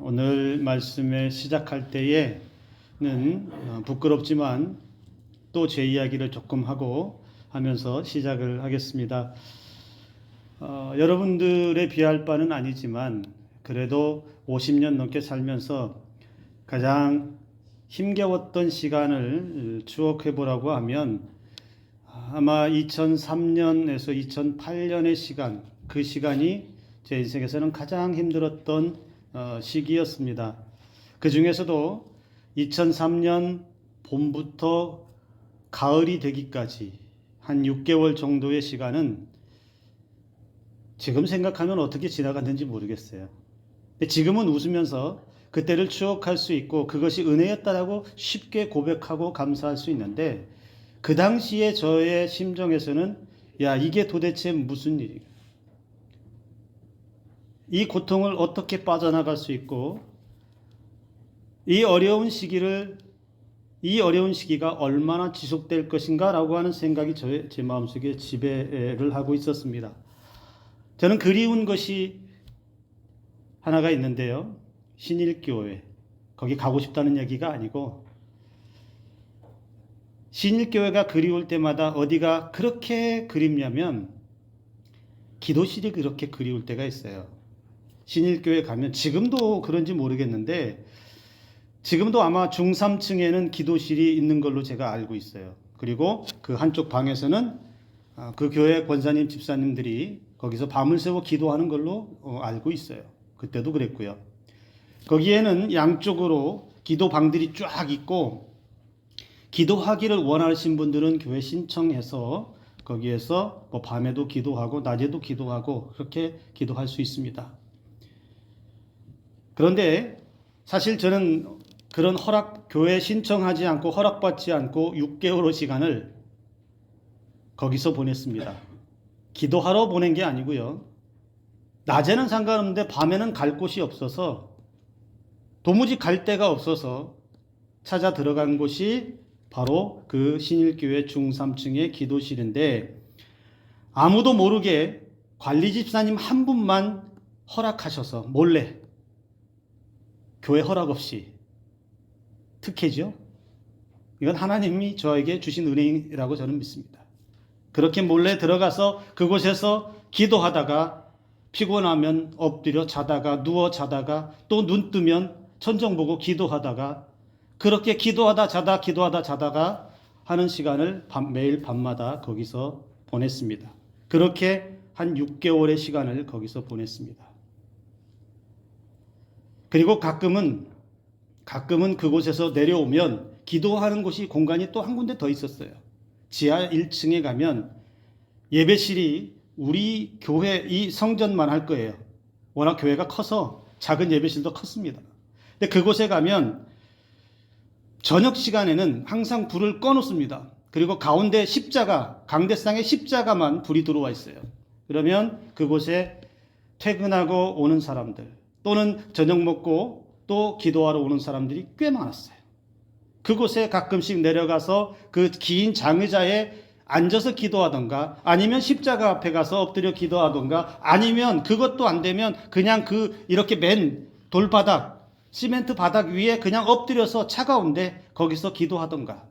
오늘 말씀에 시작할 때에는 부끄럽지만 또 제 이야기를 조금 하면서 시작을 하겠습니다. 여러분들에 비할 바는 아니지만 그래도 50년 넘게 살면서 가장 힘겨웠던 시간을 추억해 보라고 하면 아마 2003년에서 2008년의 시간, 그 시간이 제 인생에서는 가장 힘들었던 시기였습니다. 그 중에서도 2003년 봄부터 가을이 되기까지 한 6개월 정도의 시간은 지금 생각하면 어떻게 지나갔는지 모르겠어요. 근데 지금은 웃으면서 그때를 추억할 수 있고 그것이 은혜였다라고 쉽게 고백하고 감사할 수 있는데, 그 당시에 저의 심정에서는 야, 이게 도대체 무슨 일이야? 이 고통을 어떻게 빠져나갈 수 있고 이 어려운 시기가 얼마나 지속될 것인가 라고 하는 생각이 제 마음속에 지배를 하고 있었습니다. 저는 그리운 것이 하나가 있는데요. 신일교회. 거기 가고 싶다는 얘기가 아니고, 신일교회가 그리울 때마다 어디가 그렇게 그립냐면 기도실이 그렇게 그리울 때가 있어요. 신일교회 가면 지금도 그런지 모르겠는데 지금도 아마 중3층에는 기도실이 있는 걸로 제가 알고 있어요. 그리고 그 한쪽 방에서는 그 교회 권사님 집사님들이 거기서 밤을 새워 기도하는 걸로 알고 있어요. 그때도 그랬고요. 거기에는 양쪽으로 기도방들이 쫙 있고, 기도하기를 원하신 분들은 교회 신청해서 거기에서 뭐 밤에도 기도하고 낮에도 기도하고 그렇게 기도할 수 있습니다. 그런데 사실 저는 그런 교회 신청하지 않고 허락받지 않고 6개월의 시간을 거기서 보냈습니다. 기도하러 보낸 게 아니고요. 낮에는 상관없는데 밤에는 갈 곳이 없어서, 도무지 갈 데가 없어서 찾아 들어간 곳이 바로 그 신일교회 중3층의 기도실인데, 아무도 모르게 관리 집사님 한 분만 허락하셔서 몰래, 교회 허락 없이, 특혜죠. 이건 하나님이 저에게 주신 은혜라고 저는 믿습니다. 그렇게 몰래 들어가서 그곳에서 기도하다가 피곤하면 엎드려 자다가 누워 자다가 또 눈 뜨면 천정 보고 기도하다가, 그렇게 기도하다 자다가 하는 시간을 매일 밤마다 거기서 보냈습니다. 그렇게 한 6개월의 시간을 거기서 보냈습니다. 그리고 가끔은 그곳에서 내려오면 기도하는 곳이 공간이 또 한 군데 더 있었어요. 지하 1층에 가면 예배실이 우리 교회 이 성전만 할 거예요. 워낙 교회가 커서 작은 예배실도 컸습니다. 근데 그곳에 가면 저녁 시간에는 항상 불을 꺼놓습니다. 그리고 가운데 강대상에 십자가만 불이 들어와 있어요. 그러면 그곳에 퇴근하고 오는 사람들, 또는 저녁 먹고 또 기도하러 오는 사람들이 꽤 많았어요. 그곳에 가끔씩 내려가서 그 긴 장의자에 앉아서 기도하던가, 아니면 십자가 앞에 가서 엎드려 기도하던가, 아니면 그것도 안 되면 그냥 이렇게 맨 돌바닥, 시멘트 바닥 위에 그냥 엎드려서 차가운데 거기서 기도하던가.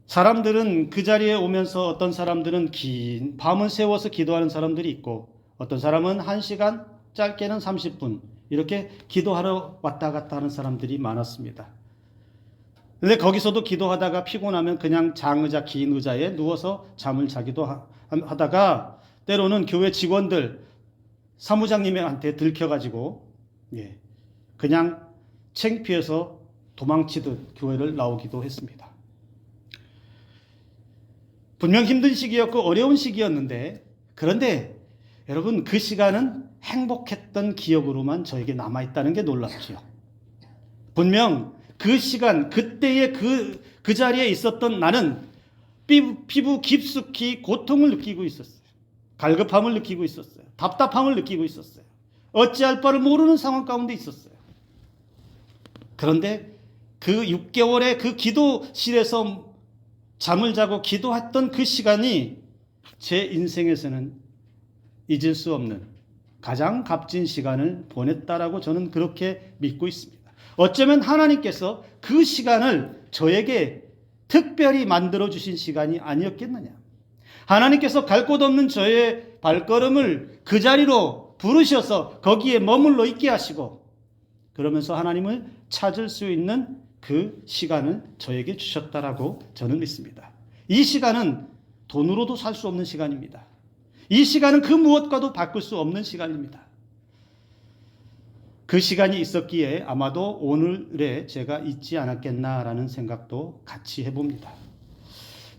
사람들은 그 자리에 오면서 어떤 사람들은 긴 밤을 새워서 기도하는 사람들이 있고, 어떤 사람은 1시간, 짧게는 30분 이렇게 기도하러 왔다 갔다 하는 사람들이 많았습니다. 근데 거기서도 기도하다가 피곤하면 그냥 장의자, 긴 의자에 누워서 잠을 자기도 하다가, 때로는 교회 직원들, 사무장님한테 들켜가지고 그냥 창피해서 도망치듯 교회를 나오기도 했습니다. 분명 힘든 시기였고 어려운 시기였는데, 그런데 여러분, 그 시간은 행복했던 기억으로만 저에게 남아있다는 게 놀랍죠. 분명 그 시간, 그때의 그 자리에 있었던 나는 피부 깊숙이 고통을 느끼고 있었어요. 갈급함을 느끼고 있었어요. 답답함을 느끼고 있었어요. 어찌할 바를 모르는 상황 가운데 있었어요. 그런데 그 6개월의 그 기도실에서 잠을 자고 기도했던 그 시간이 제 인생에서는 잊을 수 없는 가장 값진 시간을 보냈다라고 저는 그렇게 믿고 있습니다. 어쩌면 하나님께서 그 시간을 저에게 특별히 만들어 주신 시간이 아니었겠느냐. 하나님께서 갈 곳 없는 저의 발걸음을 그 자리로 부르셔서 거기에 머물러 있게 하시고 그러면서 하나님을 찾을 수 있는 그 시간을 저에게 주셨다라고 저는 믿습니다. 이 시간은 돈으로도 살 수 없는 시간입니다. 이 시간은 그 무엇과도 바꿀 수 없는 시간입니다. 그 시간이 있었기에 아마도 오늘에 제가 있지 않았겠나라는 생각도 같이 해봅니다.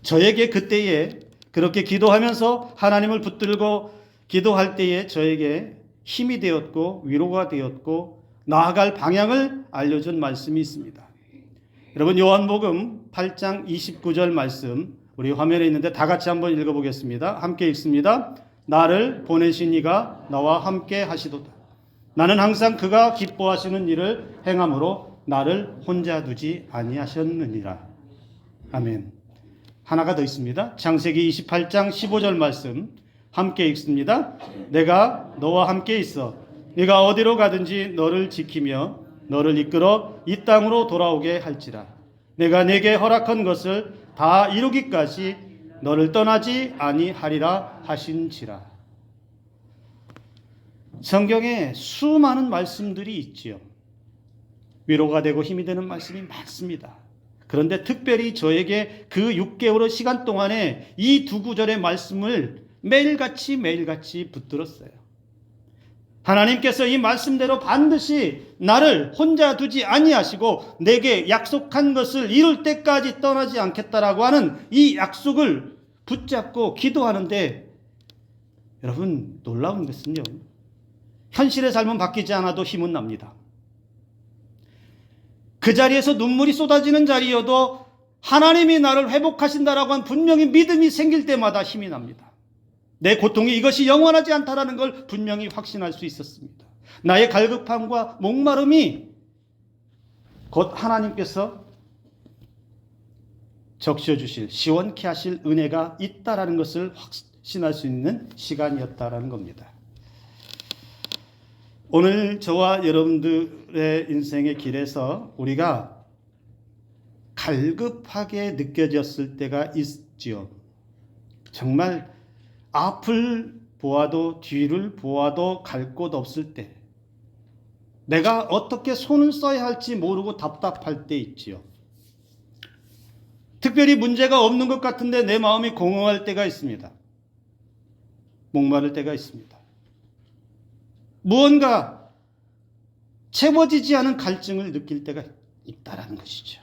저에게 그때에 그렇게 기도하면서 하나님을 붙들고 기도할 때에 저에게 힘이 되었고 위로가 되었고 나아갈 방향을 알려준 말씀이 있습니다. 여러분 요한복음 8장 29절 말씀 우리 화면에 있는데 다 같이 한번 읽어보겠습니다. 함께 읽습니다. 나를 보내신 이가 나와 함께 하시도다. 나는 항상 그가 기뻐하시는 일을 행함으로 나를 혼자 두지 아니하셨느니라. 아멘. 하나가 더 있습니다. 창세기 28장 15절 말씀 함께 읽습니다. 내가 너와 함께 있어 네가 어디로 가든지 너를 지키며 너를 이끌어 이 땅으로 돌아오게 할지라. 내가 네게 허락한 것을 다 이루기까지 너를 떠나지 아니하리라 하신지라. 성경에 수많은 말씀들이 있지요. 위로가 되고 힘이 되는 말씀이 많습니다. 그런데 특별히 저에게 그 6개월의 시간 동안에 이 두 구절의 말씀을 매일같이 붙들었어요. 하나님께서 이 말씀대로 반드시 나를 혼자 두지 아니하시고 내게 약속한 것을 이룰 때까지 떠나지 않겠다라고 하는 이 약속을 붙잡고 기도하는데 여러분 놀라운 것은요. 현실의 삶은 바뀌지 않아도 힘은 납니다. 그 자리에서 눈물이 쏟아지는 자리여도 하나님이 나를 회복하신다라고 한 분명히 믿음이 생길 때마다 힘이 납니다. 내 고통이 이것이 영원하지 않다라는 걸 분명히 확신할 수 있었습니다. 나의 갈급함과 목마름이 곧 하나님께서 적셔주실 시원케 하실 은혜가 있다라는 것을 확신할 수 있는 시간이었다라는 겁니다. 오늘 저와 여러분들의 인생의 길에서 우리가 갈급하게 느껴졌을 때가 있지요. 정말 앞을 보아도 뒤를 보아도 갈 곳 없을 때 내가 어떻게 손을 써야 할지 모르고 답답할 때 있지요. 특별히 문제가 없는 것 같은데 내 마음이 공허할 때가 있습니다. 목마를 때가 있습니다. 무언가 채워지지 않은 갈증을 느낄 때가 있다라는 것이죠.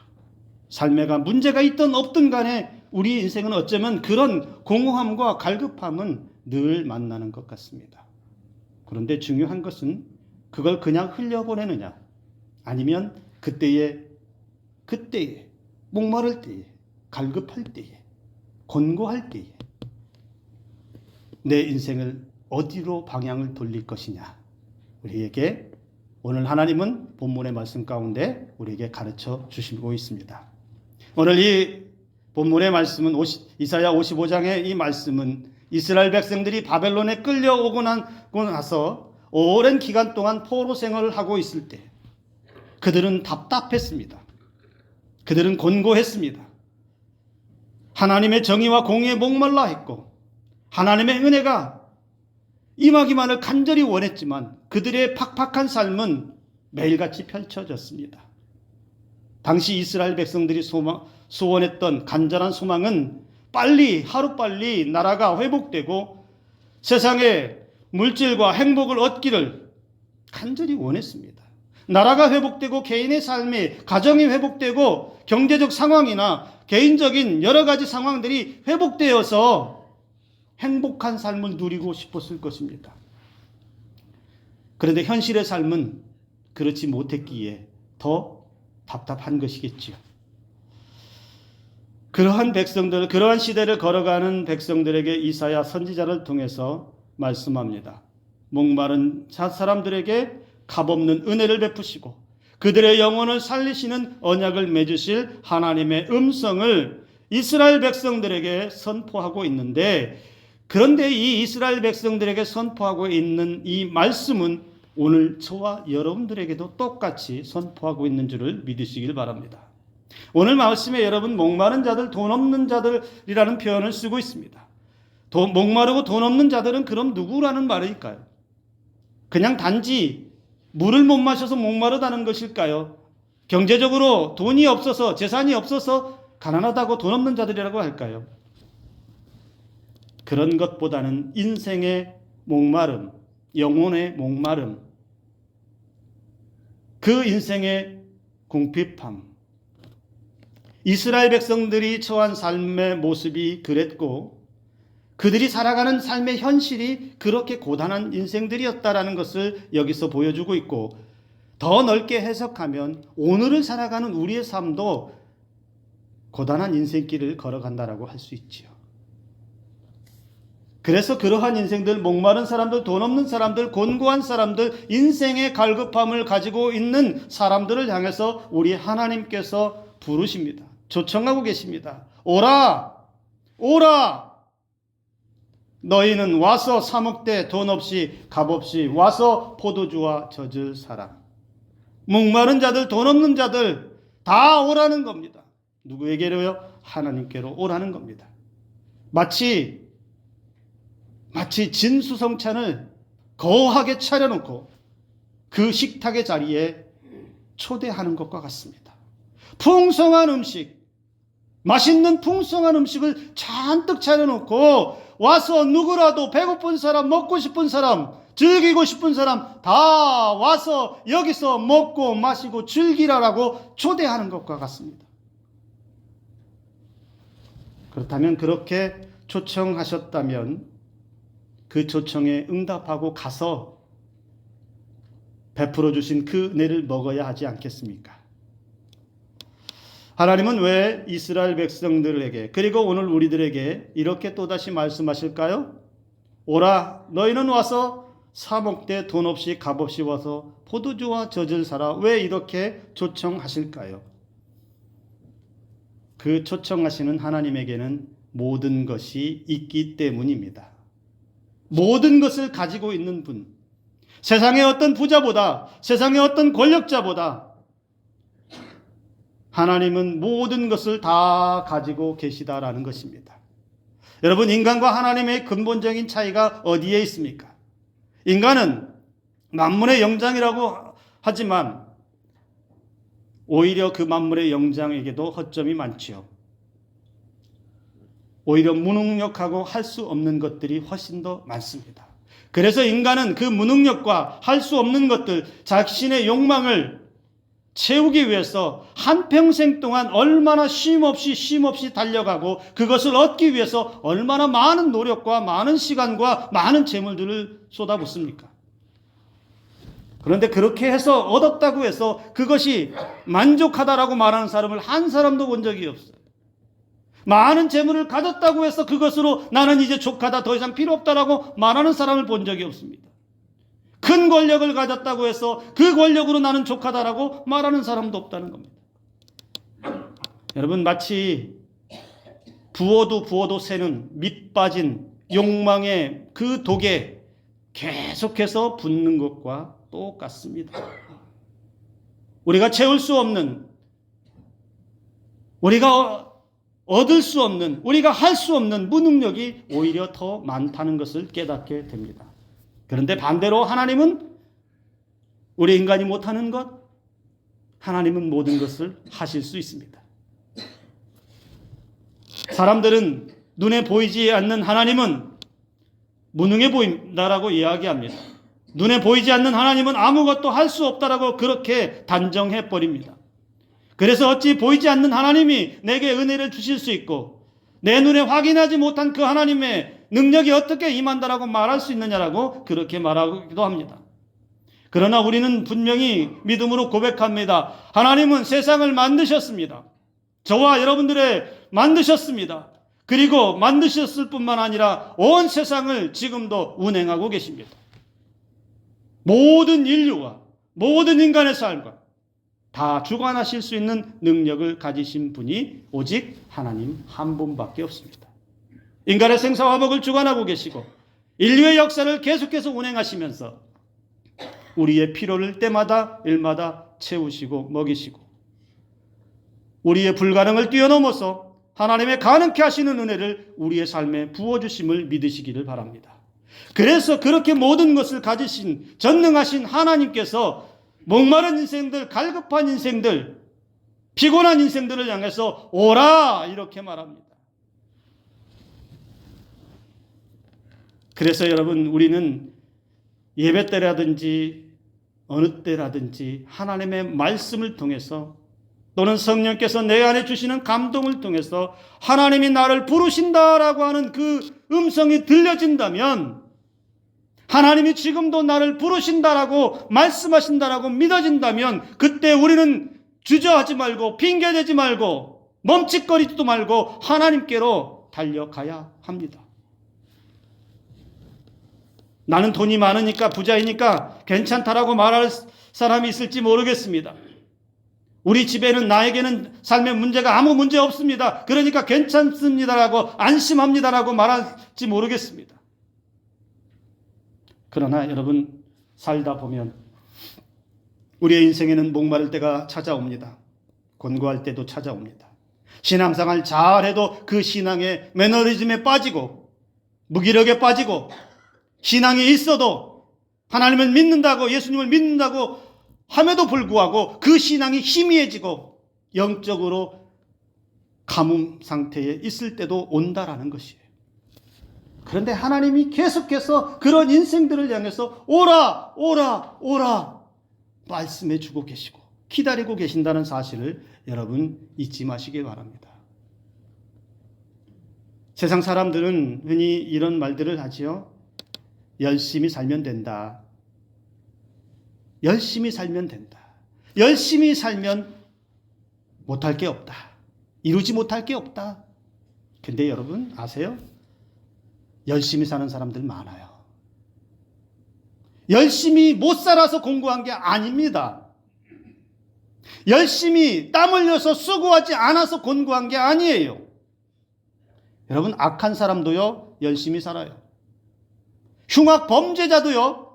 삶에가 문제가 있든 없든 간에 우리 인생은 어쩌면 그런 공허함과 갈급함은 늘 만나는 것 같습니다. 그런데 중요한 것은 그걸 그냥 흘려보내느냐 아니면 그때에 목마를 때에 갈급할 때에 곤고할 때에 내 인생을 어디로 방향을 돌릴 것이냐 우리에게 오늘 하나님은 본문의 말씀 가운데 우리에게 가르쳐 주시고 있습니다. 오늘 이 본문의 말씀은 이사야 55장의 이 말씀은 이스라엘 백성들이 바벨론에 끌려오고 나서 오랜 기간 동안 포로 생활을 하고 있을 때 그들은 답답했습니다. 그들은 곤고했습니다. 하나님의 정의와 공의에 목말라 했고 하나님의 은혜가 임하기만을 간절히 원했지만 그들의 팍팍한 삶은 매일같이 펼쳐졌습니다. 당시 이스라엘 백성들이 소원했던 간절한 소망은 하루빨리 나라가 회복되고 세상에 물질과 행복을 얻기를 간절히 원했습니다. 나라가 회복되고 개인의 삶이 가정이 회복되고 경제적 상황이나 개인적인 여러 가지 상황들이 회복되어서 행복한 삶을 누리고 싶었을 것입니다. 그런데 현실의 삶은 그렇지 못했기에 더 답답한 것이겠지요. 그러한 시대를 걸어가는 백성들에게 이사야 선지자를 통해서 말씀합니다. 목마른 사람들에게 값없는 은혜를 베푸시고 그들의 영혼을 살리시는 언약을 맺으실 하나님의 음성을 이스라엘 백성들에게 선포하고 있는데 그런데 이 이스라엘 백성들에게 선포하고 있는 이 말씀은 오늘 저와 여러분들에게도 똑같이 선포하고 있는 줄을 믿으시길 바랍니다. 오늘 말씀에 여러분 목마른 자들, 돈 없는 자들이라는 표현을 쓰고 있습니다. 목마르고 돈 없는 자들은 그럼 누구라는 말일까요? 그냥 단지 물을 못 마셔서 목마르다는 것일까요? 경제적으로 돈이 없어서, 재산이 없어서 가난하다고 돈 없는 자들이라고 할까요? 그런 것보다는 인생의 목마름, 영혼의 목마름, 그 인생의 궁핍함, 이스라엘 백성들이 처한 삶의 모습이 그랬고 그들이 살아가는 삶의 현실이 그렇게 고단한 인생들이었다라는 것을 여기서 보여주고 있고, 더 넓게 해석하면 오늘을 살아가는 우리의 삶도 고단한 인생길을 걸어간다라고 할 수 있지요. 그래서 그러한 인생들, 목마른 사람들, 돈 없는 사람들, 곤고한 사람들, 인생의 갈급함을 가지고 있는 사람들을 향해서 우리 하나님께서 부르십니다. 초청하고 계십니다. 오라! 오라! 너희는 와서 사 먹되 돈 없이 값 없이 와서 포도주와 젖을 사라. 목마른 자들, 돈 없는 자들 다 오라는 겁니다. 누구에게로요? 하나님께로 오라는 겁니다. 마치 진수성찬을 거하게 차려놓고 그 식탁의 자리에 초대하는 것과 같습니다. 풍성한 음식, 맛있는 풍성한 음식을 잔뜩 차려놓고 와서 누구라도 배고픈 사람, 먹고 싶은 사람, 즐기고 싶은 사람 다 와서 여기서 먹고 마시고 즐기라라고 초대하는 것과 같습니다. 그렇다면, 그렇게 초청하셨다면 그 초청에 응답하고 가서 베풀어 주신 그 은혜를 먹어야 하지 않겠습니까? 하나님은 왜 이스라엘 백성들에게, 그리고 오늘 우리들에게 이렇게 또다시 말씀하실까요? 오라, 너희는 와서 사 먹되 돈 없이 값 없이 와서 포도주와 젖을 사라. 왜 이렇게 초청하실까요? 그 초청하시는 하나님에게는 모든 것이 있기 때문입니다. 모든 것을 가지고 있는 분, 세상의 어떤 부자보다, 세상의 어떤 권력자보다 하나님은 모든 것을 다 가지고 계시다라는 것입니다. 여러분, 인간과 하나님의 근본적인 차이가 어디에 있습니까? 인간은 만물의 영장이라고 하지만 오히려 그 만물의 영장에게도 허점이 많지요. 오히려 무능력하고 할 수 없는 것들이 훨씬 더 많습니다. 그래서 인간은 그 무능력과 할 수 없는 것들, 자신의 욕망을 채우기 위해서 한평생 동안 얼마나 쉼없이 달려가고 그것을 얻기 위해서 얼마나 많은 노력과 많은 시간과 많은 재물들을 쏟아붓습니까? 그런데 그렇게 해서 얻었다고 해서 그것이 만족하다라고 말하는 사람을 한 사람도 본 적이 없어요. 많은 재물을 가졌다고 해서 그것으로 나는 이제 족하다, 더 이상 필요 없다라고 말하는 사람을 본 적이 없습니다. 큰 권력을 가졌다고 해서 그 권력으로 나는 족하다라고 말하는 사람도 없다는 겁니다. 여러분, 마치 부어도 새는 밑 빠진 욕망의 그 독에 계속해서 붙는 것과 똑같습니다. 우리가 채울 수 없는, 우리가 얻을 수 없는, 우리가 할 수 없는 무능력이 오히려 더 많다는 것을 깨닫게 됩니다. 그런데 반대로 하나님은 우리 인간이 못하는 것, 하나님은 모든 것을 하실 수 있습니다. 사람들은 눈에 보이지 않는 하나님은 무능해 보인다라고 이야기합니다. 눈에 보이지 않는 하나님은 아무것도 할 수 없다라고 그렇게 단정해 버립니다. 그래서 어찌 보이지 않는 하나님이 내게 은혜를 주실 수 있고 내 눈에 확인하지 못한 그 하나님의 능력이 어떻게 임한다라고 말할 수 있느냐라고 그렇게 말하기도 합니다. 그러나 우리는 분명히 믿음으로 고백합니다. 하나님은 세상을 만드셨습니다. 저와 여러분들의 만드셨습니다. 그리고 만드셨을 뿐만 아니라 온 세상을 지금도 운행하고 계십니다. 모든 인류와 모든 인간의 삶과 다 주관하실 수 있는 능력을 가지신 분이 오직 하나님 한 분밖에 없습니다. 인간의 생사화복을 주관하고 계시고 인류의 역사를 계속해서 운행하시면서 우리의 필요를 때마다 일마다 채우시고 먹이시고 우리의 불가능을 뛰어넘어서 하나님의 가능케 하시는 은혜를 우리의 삶에 부어주심을 믿으시기를 바랍니다. 그래서 그렇게 모든 것을 가지신 전능하신 하나님께서 목마른 인생들, 갈급한 인생들, 피곤한 인생들을 향해서 오라 이렇게 말합니다. 그래서 여러분, 우리는 예배 때라든지 어느 때라든지 하나님의 말씀을 통해서 또는 성령께서 내 안에 주시는 감동을 통해서 하나님이 나를 부르신다라고 하는 그 음성이 들려진다면, 하나님이 지금도 나를 부르신다라고 말씀하신다라고 믿어진다면, 그때 우리는 주저하지 말고 핑계대지 말고 멈칫거리지도 말고 하나님께로 달려가야 합니다. 나는 돈이 많으니까, 부자이니까 괜찮다라고 말할 사람이 있을지 모르겠습니다. 우리 집에는, 나에게는 삶의 문제가 아무 문제 없습니다, 그러니까 괜찮습니다라고, 안심합니다라고 말할지 모르겠습니다. 그러나 여러분, 살다 보면 우리의 인생에는 목마를 때가 찾아옵니다. 곤고할 때도 찾아옵니다. 신앙생활 잘해도 그 신앙의 매너리즘에 빠지고 무기력에 빠지고, 신앙이 있어도 하나님을 믿는다고, 예수님을 믿는다고 함에도 불구하고 그 신앙이 희미해지고 영적으로 가뭄 상태에 있을 때도 온다라는 것이에요. 그런데 하나님이 계속해서 그런 인생들을 향해서 오라 오라 오라 말씀해 주고 계시고 기다리고 계신다는 사실을 여러분 잊지 마시길 바랍니다. 세상 사람들은 흔히 이런 말들을 하지요. 열심히 살면 된다. 열심히 살면 된다. 열심히 살면 못할 게 없다. 이루지 못할 게 없다. 근데 여러분 아세요? 열심히 사는 사람들 많아요. 열심히 못 살아서 공부한 게 아닙니다. 열심히 땀 흘려서 수고하지 않아서 공부한 게 아니에요. 여러분, 악한 사람도요 열심히 살아요. 흉악 범죄자도요,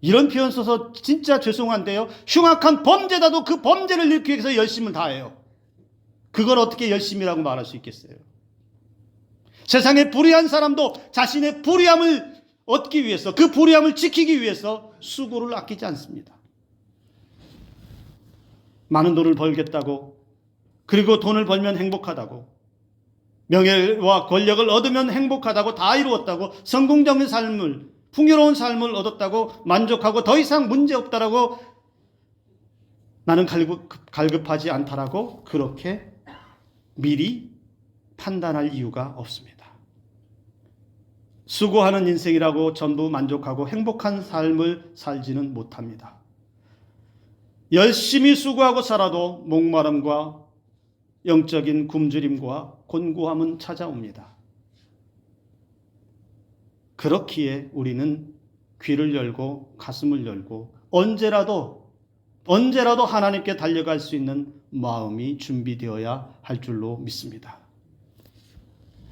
이런 표현 써서 진짜 죄송한데요, 흉악한 범죄자도 그 범죄를 일으키기 위해서 열심을 다해요. 그걸 어떻게 열심이라고 말할 수 있겠어요? 세상에 불의한 사람도 자신의 불의함을 얻기 위해서, 그 불의함을 지키기 위해서 수고를 아끼지 않습니다. 많은 돈을 벌겠다고, 그리고 돈을 벌면 행복하다고, 명예와 권력을 얻으면 행복하다고, 다 이루었다고, 성공적인 삶을, 풍요로운 삶을 얻었다고 만족하고 더 이상 문제없다라고, 나는 갈급하지 않다라고 그렇게 미리 판단할 이유가 없습니다. 수고하는 인생이라고 전부 만족하고 행복한 삶을 살지는 못합니다. 열심히 수고하고 살아도 목마름과 영적인 굶주림과 곤고함은 찾아옵니다. 그렇기에 우리는 귀를 열고 가슴을 열고 언제라도 하나님께 달려갈 수 있는 마음이 준비되어야 할 줄로 믿습니다.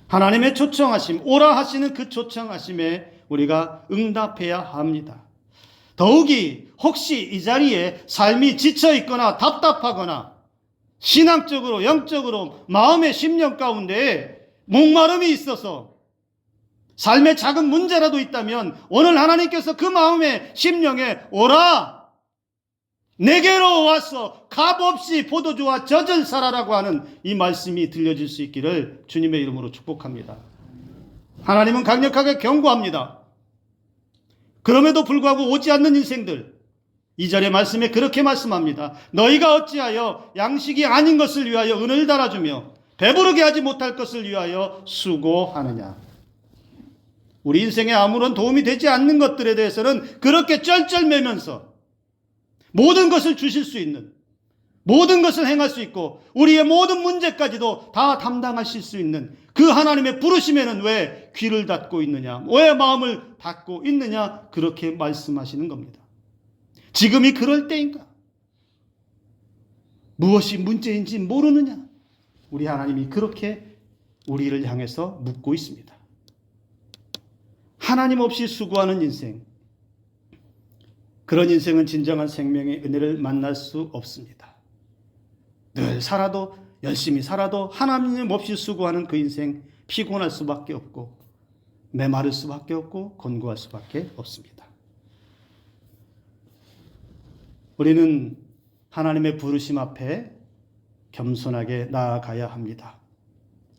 하나님의 초청하심, 오라 하시는 그 초청하심에 우리가 응답해야 합니다. 더욱이 혹시 이 자리에 삶이 지쳐 있거나 답답하거나 신앙적으로, 영적으로, 마음의 심령 가운데 목마름이 있어서 삶의 작은 문제라도 있다면 오늘 하나님께서 그 마음의 심령에 오라, 내게로 와서 값없이 포도주와 젖을 사라라고 하는 이 말씀이 들려질 수 있기를 주님의 이름으로 축복합니다. 하나님은 강력하게 경고합니다. 그럼에도 불구하고 오지 않는 인생들, 2절의 말씀에 그렇게 말씀합니다. 너희가 어찌하여 양식이 아닌 것을 위하여 은을 달아주며 배부르게 하지 못할 것을 위하여 수고하느냐. 우리 인생에 아무런 도움이 되지 않는 것들에 대해서는 그렇게 쩔쩔매면서 모든 것을 주실 수 있는, 모든 것을 행할 수 있고 우리의 모든 문제까지도 다 담당하실 수 있는 그 하나님의 부르심에는 왜 귀를 닫고 있느냐, 왜 마음을 닫고 있느냐, 그렇게 말씀하시는 겁니다. 지금이 그럴 때인가? 무엇이 문제인지 모르느냐? 우리 하나님이 그렇게 우리를 향해서 묻고 있습니다. 하나님 없이 수고하는 인생, 그런 인생은 진정한 생명의 은혜를 만날 수 없습니다. 늘 살아도, 열심히 살아도 하나님 없이 수고하는 그 인생, 피곤할 수밖에 없고 메마를 수밖에 없고 곤고할 수밖에 없습니다. 우리는 하나님의 부르심 앞에 겸손하게 나아가야 합니다.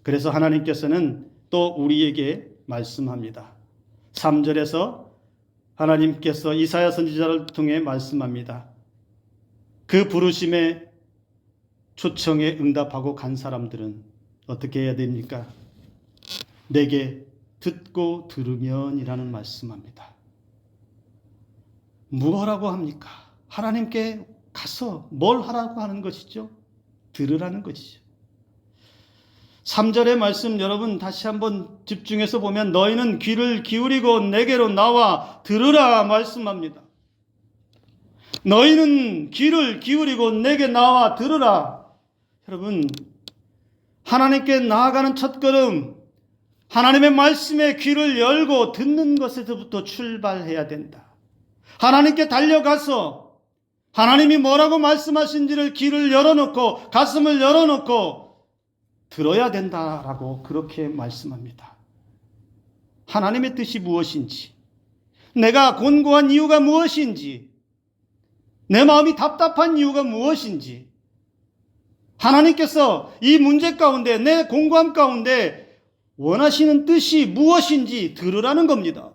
그래서 하나님께서는 또 우리에게 말씀합니다. 3절에서 하나님께서 이사야 선지자를 통해 말씀합니다. 그 부르심의 초청에 응답하고 간 사람들은 어떻게 해야 됩니까? 내게 듣고 들으면이라는 말씀합니다. 무엇라고 합니까? 하나님께 가서 뭘 하라고 하는 것이죠? 들으라는 것이죠. 3절의 말씀 여러분 다시 한번 집중해서 보면 너희는 귀를 기울이고 내게로 나와 들으라 말씀합니다. 너희는 귀를 기울이고 내게 나와 들으라. 여러분, 하나님께 나아가는 첫걸음, 하나님의 말씀에 귀를 열고 듣는 것에서부터 출발해야 된다. 하나님께 달려가서 하나님이 뭐라고 말씀하신지를 귀를 열어놓고 가슴을 열어놓고 들어야 된다라고 그렇게 말씀합니다. 하나님의 뜻이 무엇인지, 내가 곤고한 이유가 무엇인지, 내 마음이 답답한 이유가 무엇인지, 하나님께서 이 문제 가운데, 내 공고함 가운데 원하시는 뜻이 무엇인지 들으라는 겁니다.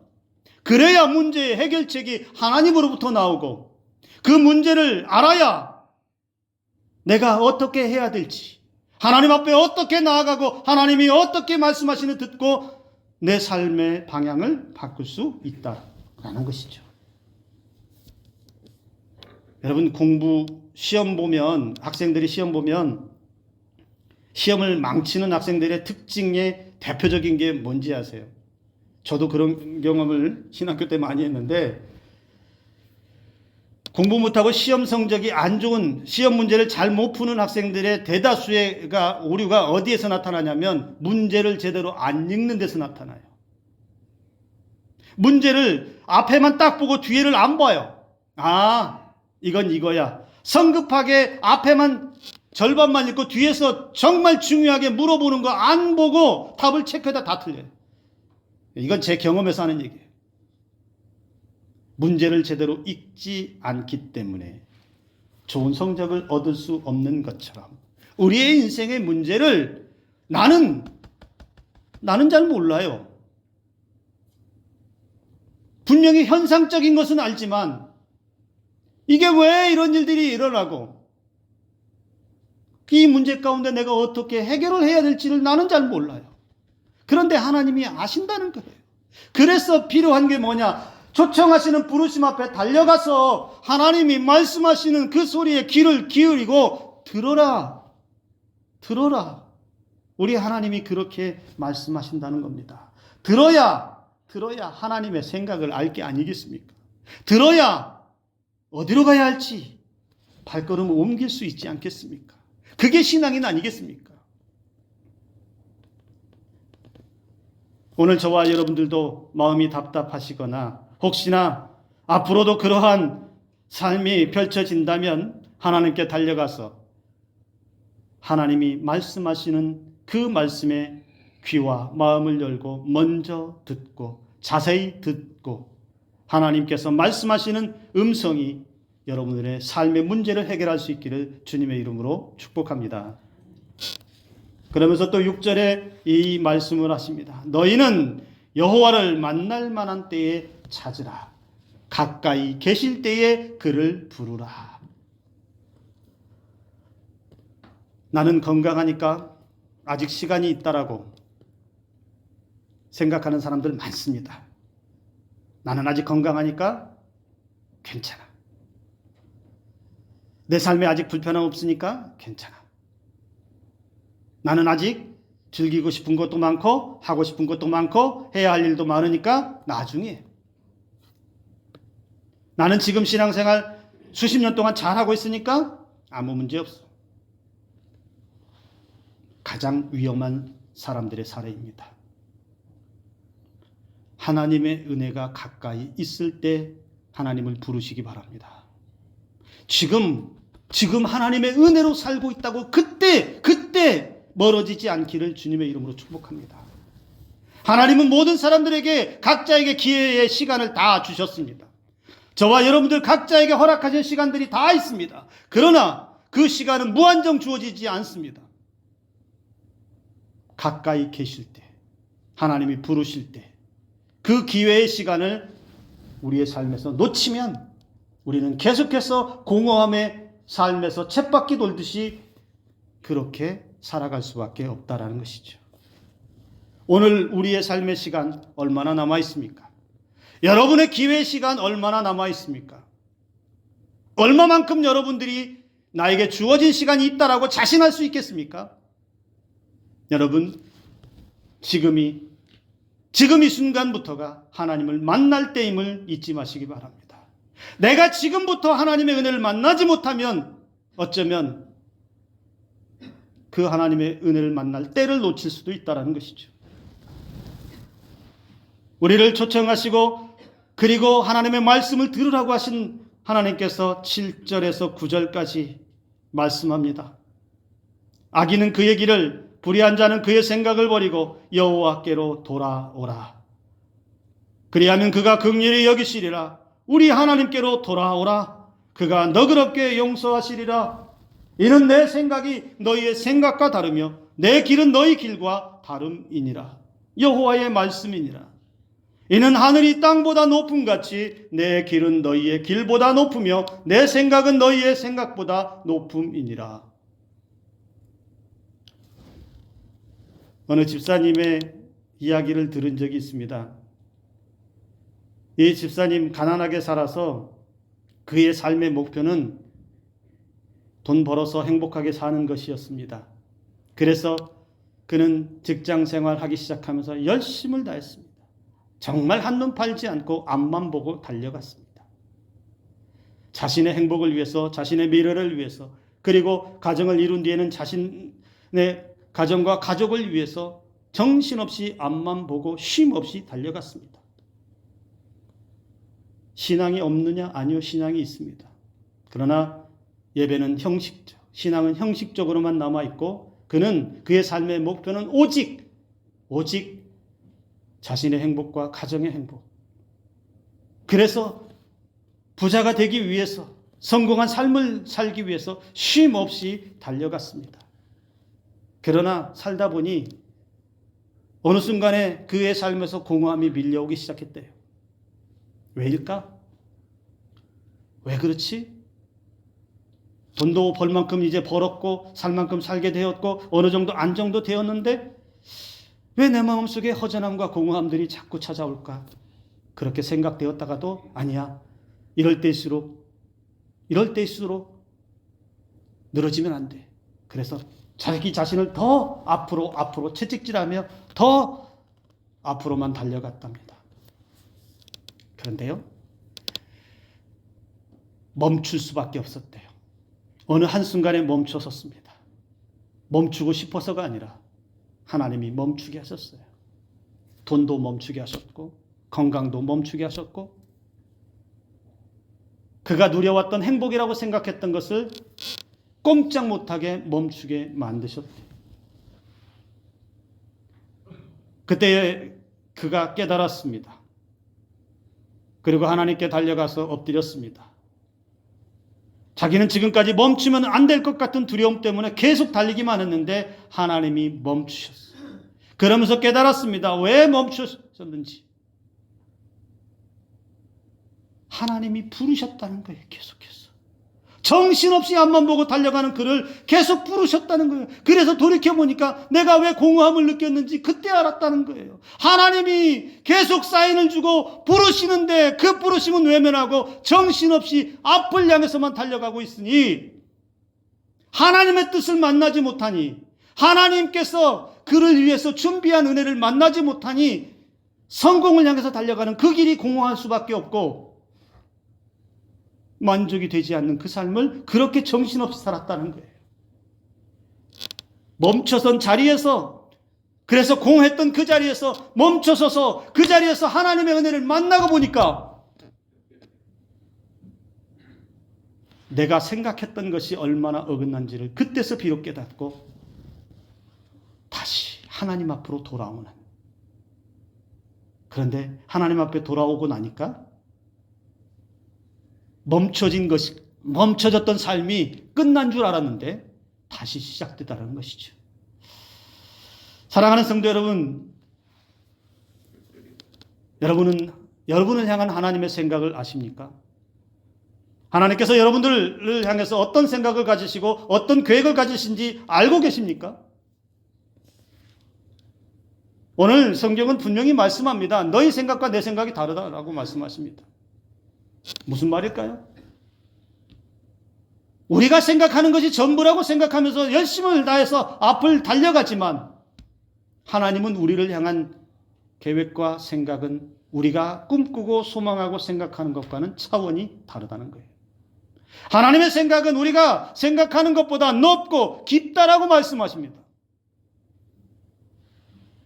그래야 문제의 해결책이 하나님으로부터 나오고 그 문제를 알아야 내가 어떻게 해야 될지, 하나님 앞에 어떻게 나아가고 하나님이 어떻게 말씀하시는 듣고 내 삶의 방향을 바꿀 수 있다라는 것이죠. 여러분, 시험 보면, 학생들이 시험 보면 시험을 망치는 학생들의 특징의 대표적인 게 뭔지 아세요? 저도 그런 경험을 신학교 때 많이 했는데, 공부 못하고 시험 성적이 안 좋은, 시험 문제를 잘 못 푸는 학생들의 대다수의 오류가 어디에서 나타나냐면 문제를 제대로 안 읽는 데서 나타나요. 문제를 앞에만 딱 보고 뒤에를 안 봐요. 아, 이건 이거야. 성급하게 앞에만 절반만 읽고 뒤에서 정말 중요하게 물어보는 거 안 보고 답을 체크해다 다 틀려요. 이건 제 경험에서 하는 얘기예요. 문제를 제대로 읽지 않기 때문에 좋은 성적을 얻을 수 없는 것처럼 우리의 인생의 문제를 나는 잘 몰라요. 분명히 현상적인 것은 알지만 이게 왜 이런 일들이 일어나고 이 문제 가운데 내가 어떻게 해결을 해야 될지를 나는 잘 몰라요. 그런데 하나님이 아신다는 거예요. 그래서 필요한 게 뭐냐? 초청하시는 부르심 앞에 달려가서 하나님이 말씀하시는 그 소리에 귀를 기울이고 들어라. 우리 하나님이 그렇게 말씀하신다는 겁니다. 들어야 하나님의 생각을 알 게 아니겠습니까? 들어야 어디로 가야 할지 발걸음을 옮길 수 있지 않겠습니까? 그게 신앙인 아니겠습니까? 오늘 저와 여러분들도 마음이 답답하시거나 혹시나 앞으로도 그러한 삶이 펼쳐진다면 하나님께 달려가서 하나님이 말씀하시는 그 말씀에 귀와 마음을 열고 먼저 듣고 자세히 듣고 하나님께서 말씀하시는 음성이 여러분들의 삶의 문제를 해결할 수 있기를 주님의 이름으로 축복합니다. 그러면서 또 6절에 이 말씀을 하십니다. 너희는 여호와를 만날 만한 때에 찾으라. 가까이 계실 때에 그를 부르라. 나는 건강하니까 아직 시간이 있다라고 생각하는 사람들 많습니다. 나는 아직 건강하니까 괜찮아. 내 삶에 아직 불편함 없으니까 괜찮아. 나는 아직 즐기고 싶은 것도 많고 하고 싶은 것도 많고 해야 할 일도 많으니까 나중에. 나는 지금 신앙생활 수십 년 동안 잘하고 있으니까 아무 문제 없어. 가장 위험한 사람들의 사례입니다. 하나님의 은혜가 가까이 있을 때 하나님을 부르시기 바랍니다. 지금 하나님의 은혜로 살고 있다고 그때 멀어지지 않기를 주님의 이름으로 축복합니다. 하나님은 모든 사람들에게 각자에게 기회의 시간을 다 주셨습니다. 저와 여러분들 각자에게 허락하신 시간들이 다 있습니다. 그러나 그 시간은 무한정 주어지지 않습니다. 가까이 계실 때, 하나님이 부르실 때, 그 기회의 시간을 우리의 삶에서 놓치면 우리는 계속해서 공허함의 삶에서 쳇바퀴 돌듯이 그렇게 살아갈 수밖에 없다라는 것이죠. 오늘 우리의 삶의 시간 얼마나 남아 있습니까? 여러분의 기회의 시간 얼마나 남아 있습니까? 얼마만큼 여러분들이 나에게 주어진 시간이 있다라고 자신할 수 있겠습니까? 여러분, 지금 이 순간부터가 하나님을 만날 때임을 잊지 마시기 바랍니다. 내가 지금부터 하나님의 은혜를 만나지 못하면 어쩌면 그 하나님의 은혜를 만날 때를 놓칠 수도 있다는 것이죠. 우리를 초청하시고 그리고 하나님의 말씀을 들으라고 하신 하나님께서 7절에서 9절까지 말씀합니다. 악인은 그의 길을, 불의한 자는 그의 생각을 버리고 여호와께로 돌아오라. 그리하면 그가 긍휼히 여기시리라. 우리 하나님께로 돌아오라. 그가 너그럽게 용서하시리라. 이는 내 생각이 너희의 생각과 다르며 내 길은 너희 길과 다름이니라. 여호와의 말씀이니라. 이는 하늘이 땅보다 높음같이 내 길은 너희의 길보다 높으며 내 생각은 너희의 생각보다 높음이니라. 어느 집사님의 이야기를 들은 적이 있습니다. 이 집사님 가난하게 살아서 그의 삶의 목표는 돈 벌어서 행복하게 사는 것이었습니다. 그래서 그는 직장 생활하기 시작하면서 열심을 다했습니다. 정말 한눈 팔지 않고 앞만 보고 달려갔습니다. 자신의 행복을 위해서, 자신의 미래를 위해서, 그리고 가정을 이룬 뒤에는 자신의 가정과 가족을 위해서 정신없이 앞만 보고 쉼없이 달려갔습니다. 신앙이 없느냐? 아니요, 신앙이 있습니다. 그러나 예배는 형식적, 신앙은 형식적으로만 남아있고 그는 그의 삶의 목표는 오직 자신의 행복과 가정의 행복. 그래서 부자가 되기 위해서, 성공한 삶을 살기 위해서 쉼 없이 달려갔습니다. 그러나 살다 보니 어느 순간에 그의 삶에서 공허함이 밀려오기 시작했대요. 왜일까? 왜 그렇지? 돈도 벌 만큼 이제 벌었고 살 만큼 살게 되었고 어느 정도 안정도 되었는데 왜 내 마음속에 허전함과 공허함들이 자꾸 찾아올까? 그렇게 생각되었다가도 아니야. 이럴 때일수록 늘어지면 안 돼. 그래서 자기 자신을 더 앞으로 채찍질하며 더 앞으로만 달려갔답니다. 그런데요, 멈출 수밖에 없었대요. 어느 한순간에 멈춰섰습니다. 멈추고 싶어서가 아니라 하나님이 멈추게 하셨어요. 돈도 멈추게 하셨고 건강도 멈추게 하셨고 그가 누려왔던 행복이라고 생각했던 것을 꼼짝 못하게 멈추게 만드셨대요. 그때 그가 깨달았습니다. 그리고 하나님께 달려가서 엎드렸습니다. 자기는 지금까지 멈추면 안 될 것 같은 두려움 때문에 계속 달리기만 했는데 하나님이 멈추셨어요. 그러면서 깨달았습니다. 왜 멈추셨는지. 하나님이 부르셨다는 거예요. 계속해서. 정신없이 앞만 보고 달려가는 그를 계속 부르셨다는 거예요. 그래서 돌이켜보니까 내가 왜 공허함을 느꼈는지 그때 알았다는 거예요. 하나님이 계속 사인을 주고 부르시는데 그 부르심은 외면하고 정신없이 앞을 향해서만 달려가고 있으니 하나님의 뜻을 만나지 못하니 하나님께서 그를 위해서 준비한 은혜를 만나지 못하니 성공을 향해서 달려가는 그 길이 공허할 수밖에 없고 만족이 되지 않는 그 삶을 그렇게 정신없이 살았다는 거예요. 멈춰선 자리에서 그래서 공했던 그 자리에서 멈춰서서 그 자리에서 하나님의 은혜를 만나고 보니까 내가 생각했던 것이 얼마나 어긋난지를 그때서 비록 깨닫고 다시 하나님 앞으로 돌아오는. 그런데 하나님 앞에 돌아오고 나니까 멈춰졌던 삶이 끝난 줄 알았는데 다시 시작되다는 것이죠. 사랑하는 성도 여러분, 여러분을 향한 하나님의 생각을 아십니까? 하나님께서 여러분들을 향해서 어떤 생각을 가지시고 어떤 계획을 가지신지 알고 계십니까? 오늘 성경은 분명히 말씀합니다. 너희 생각과 내 생각이 다르다라고 말씀하십니다. 무슨 말일까요? 우리가 생각하는 것이 전부라고 생각하면서 열심을 다해서 앞을 달려가지만 하나님은 우리를 향한 계획과 생각은 우리가 꿈꾸고 소망하고 생각하는 것과는 차원이 다르다는 거예요. 하나님의 생각은 우리가 생각하는 것보다 높고 깊다라고 말씀하십니다.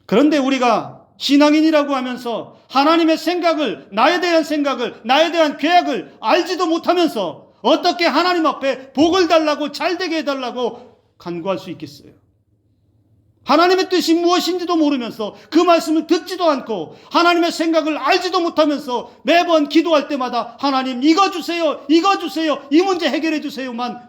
그런데 우리가 신앙인이라고 하면서 하나님의 생각을, 나에 대한 생각을, 나에 대한 계획을 알지도 못하면서 어떻게 하나님 앞에 복을 달라고, 잘되게 해달라고 간구할 수 있겠어요? 하나님의 뜻이 무엇인지도 모르면서 그 말씀을 듣지도 않고 하나님의 생각을 알지도 못하면서 매번 기도할 때마다 하나님 이거 주세요, 이거 주세요, 이 문제 해결해 주세요만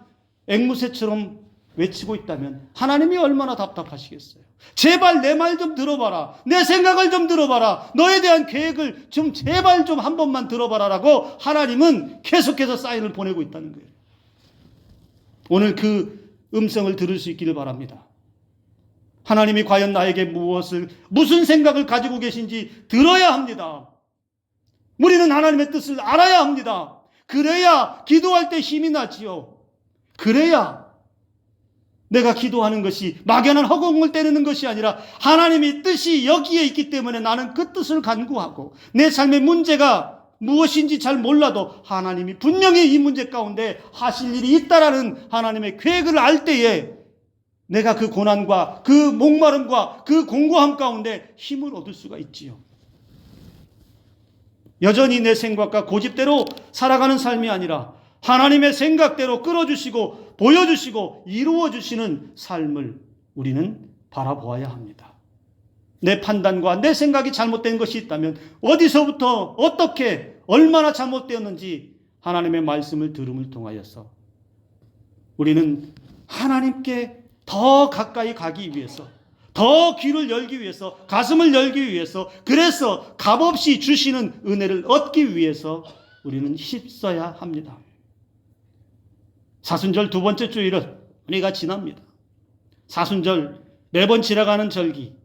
앵무새처럼 외치고 있다면 하나님이 얼마나 답답하시겠어요? 제발 내 말 좀 들어봐라. 내 생각을 좀 들어봐라. 너에 대한 계획을 좀 제발 좀 한 번만 들어봐라 라고 하나님은 계속해서 사인을 보내고 있다는 거예요. 오늘 그 음성을 들을 수 있기를 바랍니다. 하나님이 과연 나에게 무슨 생각을 가지고 계신지 들어야 합니다. 우리는 하나님의 뜻을 알아야 합니다. 그래야 기도할 때 힘이 나지요. 그래야 내가 기도하는 것이 막연한 허공을 때리는 것이 아니라 하나님의 뜻이 여기에 있기 때문에 나는 그 뜻을 간구하고 내 삶의 문제가 무엇인지 잘 몰라도 하나님이 분명히 이 문제 가운데 하실 일이 있다라는 하나님의 계획을 알 때에 내가 그 고난과 그 목마름과 그 공고함 가운데 힘을 얻을 수가 있지요. 여전히 내 생각과 고집대로 살아가는 삶이 아니라 하나님의 생각대로 끌어주시고 보여주시고 이루어주시는 삶을 우리는 바라보아야 합니다. 내 판단과 내 생각이 잘못된 것이 있다면 어디서부터 어떻게 얼마나 잘못되었는지 하나님의 말씀을 들음을 통하여서 우리는 하나님께 더 가까이 가기 위해서, 더 귀를 열기 위해서, 가슴을 열기 위해서, 그래서 값없이 주시는 은혜를 얻기 위해서 우리는 힘써야 합니다. 사순절 두 번째 주일은 우리가 지납니다. 사순절 매번 지나가는 절기.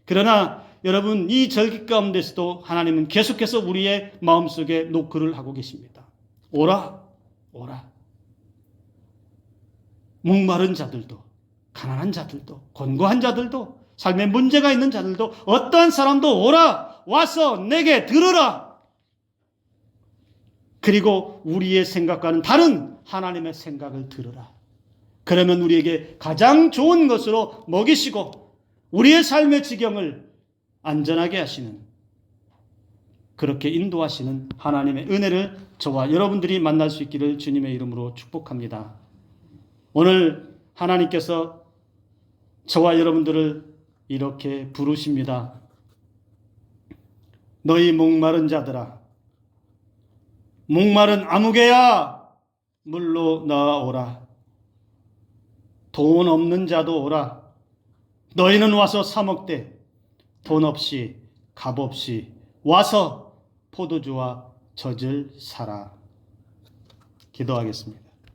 그러나 여러분 이 절기 가운데서도 하나님은 계속해서 우리의 마음속에 노크를 하고 계십니다. 오라, 오라. 목마른 자들도, 가난한 자들도, 곤고한 자들도, 삶에 문제가 있는 자들도, 어떠한 사람도 오라, 와서 내게 들으라. 그리고 우리의 생각과는 다른 하나님의 생각을 들으라. 그러면 우리에게 가장 좋은 것으로 먹이시고 우리의 삶의 지경을 안전하게 하시는, 그렇게 인도하시는 하나님의 은혜를 저와 여러분들이 만날 수 있기를 주님의 이름으로 축복합니다. 오늘 하나님께서 저와 여러분들을 이렇게 부르십니다. 너희 목마른 자들아, 목마른 아무개야 물로 나오라. 돈 없는 자도 오라. 너희는 와서 사 먹되 돈 없이 값 없이 와서 포도주와 젖을 사라. 기도하겠습니다.